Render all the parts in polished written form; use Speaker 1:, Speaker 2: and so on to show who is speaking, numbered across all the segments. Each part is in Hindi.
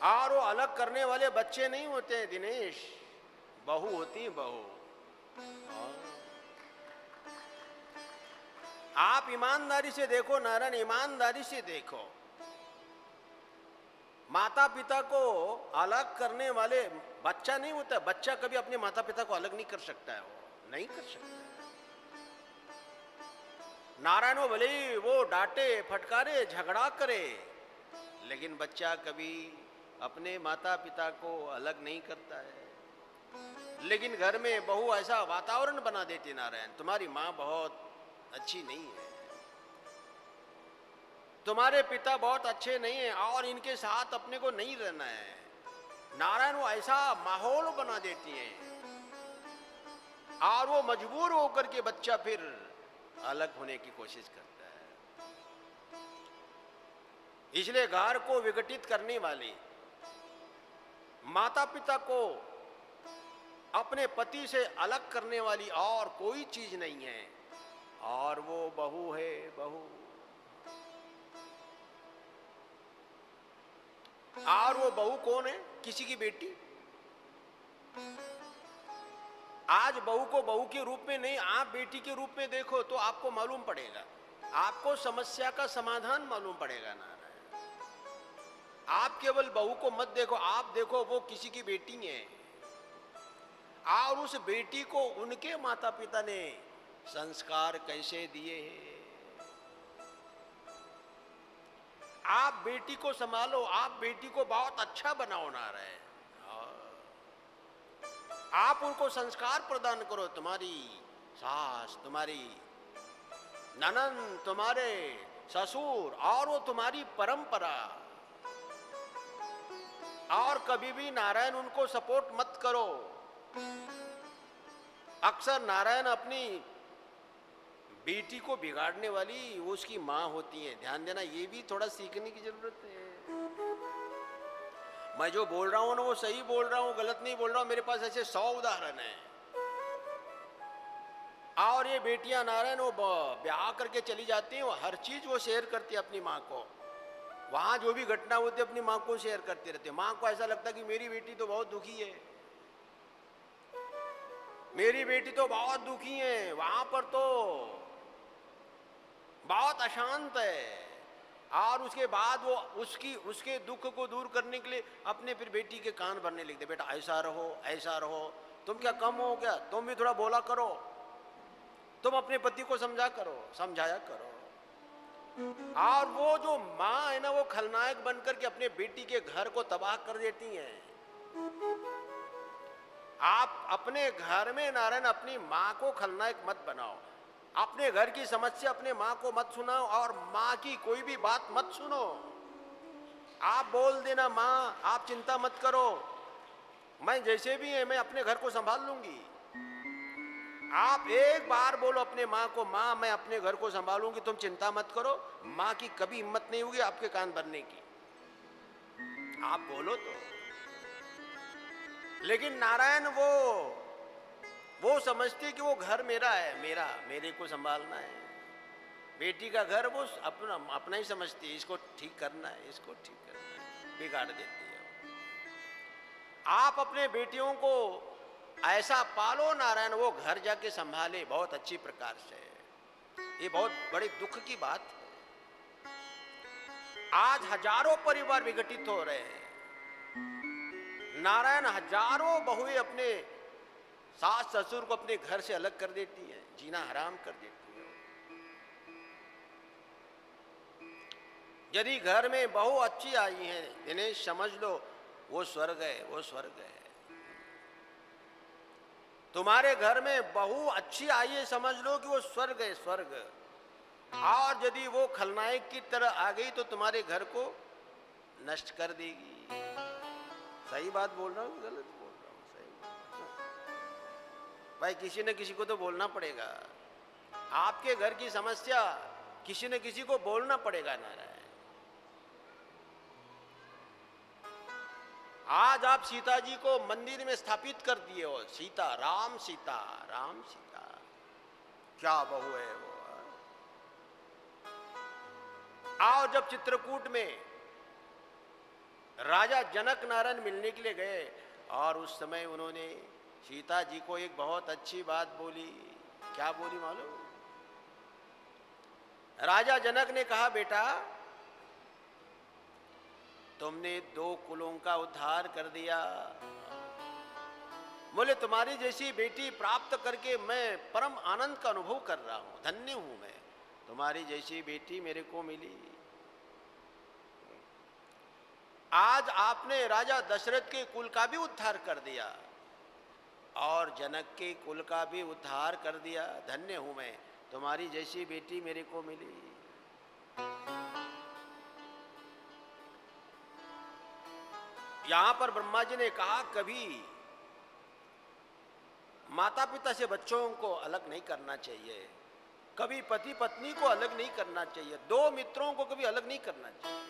Speaker 1: और वो अलग करने वाले बच्चे नहीं होते हैं दिनेश, बहू होती है बहू। आप ईमानदारी से देखो नारायण, ईमानदारी से देखो, माता पिता को अलग करने वाले बच्चा नहीं होता। बच्चा कभी अपने माता पिता को अलग नहीं कर सकता है, वो नहीं कर सकता। नारायण वो भले ही वो डांटे फटकारे झगड़ा करे, लेकिन बच्चा कभी अपने माता पिता को अलग नहीं करता है। लेकिन घर में बहू ऐसा वातावरण बना देती, नारायण तुम्हारी माँ बहुत अच्छी नहीं है, तुम्हारे पिता बहुत अच्छे नहीं है और इनके साथ अपने को नहीं रहना है। नारायण वो ऐसा माहौल बना देती है और वो मजबूर होकर के बच्चा फिर अलग होने की कोशिश करता है। इसलिए घर को विघटित करने वाली, माता पिता को अपने पति से अलग करने वाली और कोई चीज नहीं है, और वो बहू है, बहू। और वो बहू कौन है? किसी की बेटी। आज बहू को बहू के रूप में नहीं, आप बेटी के रूप में देखो तो आपको मालूम पड़ेगा, आपको समस्या का समाधान मालूम पड़ेगा। नारायण आप केवल बहू को मत देखो, आप देखो वो किसी की बेटी है और उस बेटी को उनके माता पिता ने संस्कार कैसे दिए हैं। आप बेटी को संभालो, आप बेटी को बहुत अच्छा बनाओ। नारायण आप उनको संस्कार प्रदान करो, तुम्हारी सास, तुम्हारी ननंद, तुम्हारे ससुर और वो तुम्हारी परंपरा। और कभी भी नारायण उनको सपोर्ट मत करो। अक्सर नारायण अपनी बेटी को बिगाड़ने वाली वो उसकी माँ होती है, ध्यान देना, ये भी थोड़ा सीखने की जरूरत है। मैं जो बोल रहा हूं ना वो सही बोल रहा हूं, गलत नहीं बोल रहा हूं। मेरे पास ऐसे 100 उदाहरण हैं। और ये बेटियां नारायण वो ब्याह करके चली जाती हैं, वो हर चीज वो शेयर करती है अपनी माँ को। वहां जो भी घटना होती है अपनी माँ को शेयर करती रहती है। माँ को ऐसा लगता है कि मेरी बेटी तो बहुत दुखी है, मेरी बेटी तो बहुत दुखी है, वहां पर तो बहुत अशांत है। और उसके बाद वो उसके दुख को दूर करने के लिए अपने फिर बेटी के कान भरने लगते, बेटा ऐसा रहो, ऐसा रहो, तुम क्या कम हो क्या, तुम भी थोड़ा बोला करो, तुम अपने पति को समझाया करो। और वो जो माँ है ना वो खलनायक बनकर के अपने बेटी के घर को तबाह कर देती है। आप अपने घर में नारायण अपनी माँ को खलनायक मत बनाओ, अपने घर की समस्या अपने माँ को मत सुनाओ और माँ की कोई भी बात मत सुनो। आप बोल देना, माँ आप चिंता मत करो, मैं जैसे भी है मैं अपने घर को संभाल लूंगी। आप एक बार बोलो अपने माँ को, माँ मैं अपने घर को संभालूंगी, तुम चिंता मत करो। माँ की कभी हिम्मत नहीं होगी आपके कान भरने की, आप बोलो तो। लेकिन नारायण वो समझती कि वो घर मेरा है, मेरे को संभालना है। बेटी का घर वो अपना ही समझती है, इसको ठीक करना है, इसको ठीक करना है, बिगाड़ देती है। आप अपने बेटियों को ऐसा पालो नारायण, वो घर जाके संभाले बहुत अच्छी प्रकार से। ये बहुत बड़े दुख की बात है। आज हजारों परिवार विघटित हो रहे हैं। नारायण हजारों बहुएं अपने सास ससुर को अपने घर से अलग कर देती है, जीना हराम कर देती है। यदि घर में बहू अच्छी आई है दिनेश, समझ लो वो स्वर्ग है, वो स्वर्ग है। तुम्हारे घर में बहू अच्छी आई है, समझ लो कि वो स्वर्ग है, स्वर्ग। और यदि वो खलनायक की तरह आ गई तो तुम्हारे घर को नष्ट कर देगी। सही बात बोल रहा हूँ, गलत बोल रहा हूँ? सही भाई, किसी न किसी को तो बोलना पड़ेगा। आपके घर की समस्या किसी न किसी को बोलना पड़ेगा। नारायण आज आप सीता जी को मंदिर में स्थापित कर दिए हो, सीता राम सीता राम सीता, क्या बहू है वो। आओ जब चित्रकूट में राजा जनक नारायण मिलने के लिए गए और उस समय उन्होंने सीता जी को एक बहुत अच्छी बात बोली। क्या बोली मालूम? राजा जनक ने कहा, बेटा तुमने 2 कुलों का उद्धार कर दिया। बोले तुम्हारी जैसी बेटी प्राप्त करके मैं परम आनंद का अनुभव कर रहा हूं, धन्य हूं मैं, तुम्हारी जैसी बेटी मेरे को मिली। आज आपने राजा दशरथ के कुल का भी उद्धार कर दिया और जनक के कुल का भी उद्धार कर दिया, धन्य हूं मैं, तुम्हारी जैसी बेटी मेरे को मिली। यहां पर ब्रह्मा जी ने कहा, कभी माता पिता से बच्चों को अलग नहीं करना चाहिए, कभी पति पत्नी को अलग नहीं करना चाहिए, 2 मित्रों को कभी अलग नहीं करना चाहिए।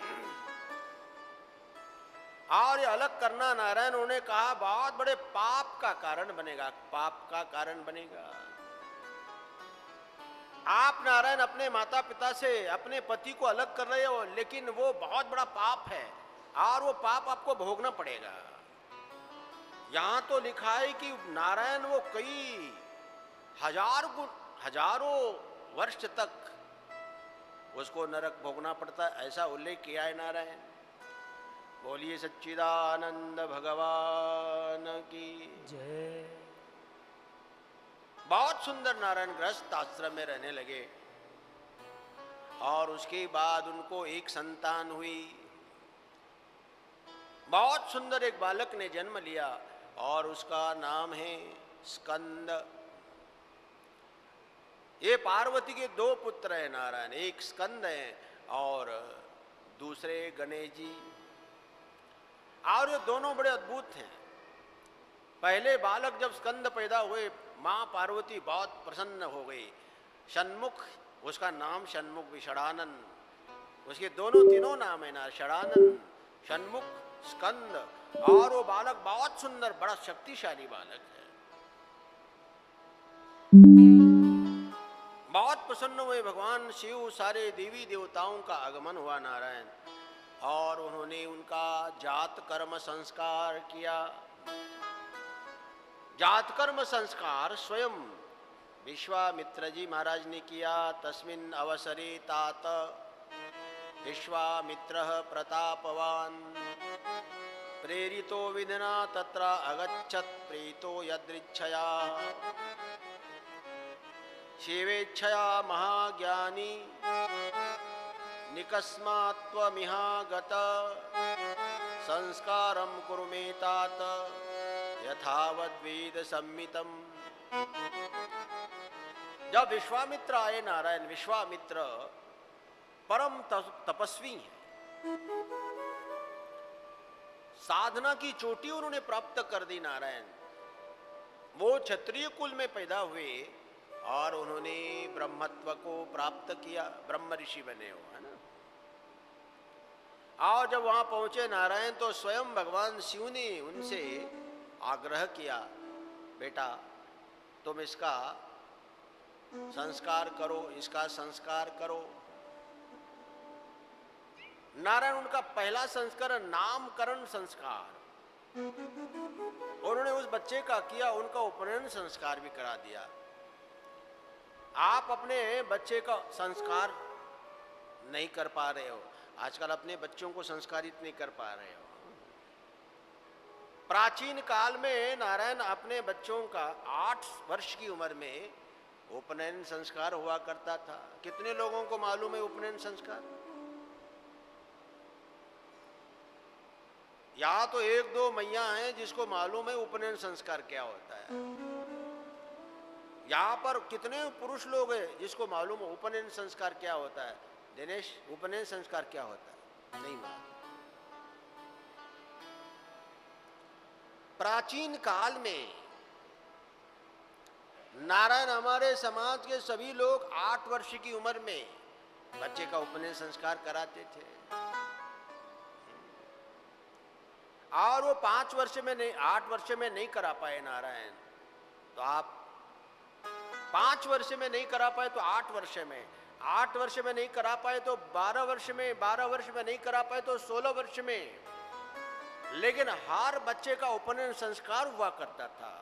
Speaker 1: और ये अलग करना नारायण उन्होंने कहा बहुत बड़े पाप का कारण बनेगा, पाप का कारण बनेगा। आप नारायण अपने माता पिता से अपने पति को अलग कर रहे हो, लेकिन वो बहुत बड़ा पाप है और वो पाप आपको भोगना पड़ेगा। यहां तो लिखा है कि नारायण वो कई हजारों वर्ष तक उसको नरक भोगना पड़ता है, ऐसा उल्लेख किया है नारायण। बोलिए सच्चिदानंद भगवान की
Speaker 2: जय।
Speaker 1: बहुत सुंदर नारायण गृहस्थ आश्रम में रहने लगे और उसके बाद उनको एक संतान हुई। बहुत सुंदर एक बालक ने जन्म लिया और उसका नाम है स्कंद। ये पार्वती के 2 पुत्र हैं नारायण, एक स्कंद है और दूसरे गणेश जी। और ये दोनों बड़े अद्भुत हैं। पहले बालक जब स्कंद पैदा हुए, मां पार्वती बहुत प्रसन्न हो गई। षण्मुख, उसका नाम षण्मुख भी, षडानंद, उसके तीनों नाम है ना, षडानंद, षण्मुख, स्कंद। और वो बालक बहुत सुंदर, बड़ा शक्तिशाली बालक है। बहुत प्रसन्न हुए भगवान शिव, सारे देवी देवताओं का आगमन हुआ नारायण, और उन्होंने उनका जात कर्म संस्कार किया। जात कर्म संस्कार स्वयं विश्वामित्र जी महाराज ने किया। तस्मिन् अवसरे तात विश्वामित्रः प्रतापवान प्रेरितो विधिना तत्र अगच्छत् प्रीतो यदृच्छया शिवेच्छया महाज्ञानी निकस्मात्त्वमिहागत संस्कारं कुरु मे तात यथावद्वेद सम्मितम। जब विश्वामित्र आए नारायण, विश्वामित्र परम तपस्वी हैं, साधना की चोटी उन्होंने प्राप्त कर दी नारायण। वो क्षत्रिय कुल में पैदा हुए और उन्होंने ब्रह्मत्व को प्राप्त किया, ब्रह्म ऋषि बने हो, है ना। और जब वहां पहुंचे नारायण तो स्वयं भगवान शिव ने उनसे आग्रह किया, बेटा तुम इसका संस्कार करो, इसका संस्कार करो। नारायण उनका पहला संस्कार नामकरण संस्कार उन्होंने उस बच्चे का किया, उनका उपनयन संस्कार भी करा दिया। आप अपने बच्चे का संस्कार नहीं कर पा रहे हो, आजकल अपने बच्चों को संस्कारित नहीं कर पा रहे हो। प्राचीन काल में नारायण अपने बच्चों का 8 वर्ष की उम्र में उपनयन संस्कार हुआ करता था। कितने लोगों को मालूम है उपनयन संस्कार? यहाँ तो 1-2 मैया हैं जिसको मालूम है उपनयन संस्कार क्या होता है। यहाँ पर कितने पुरुष लोग हैं जिसको मालूम है उपनयन संस्कार क्या होता है? दिनेश, उपनयन संस्कार क्या होता है? नहीं मालूम। प्राचीन काल में नारायण हमारे समाज के सभी लोग 8 वर्ष की उम्र में बच्चे का उपनयन संस्कार कराते थे और वो 5 वर्ष में नहीं, 8 वर्ष में नहीं करा पाए नारायण, तो आप 5 वर्ष में नहीं करा पाए तो 8 वर्ष में, 8 वर्ष में नहीं करा पाए तो 12 वर्ष में, 12 वर्ष में नहीं करा पाए तो 16 वर्ष में, लेकिन हर बच्चे का उपनयन संस्कार हुआ करता था।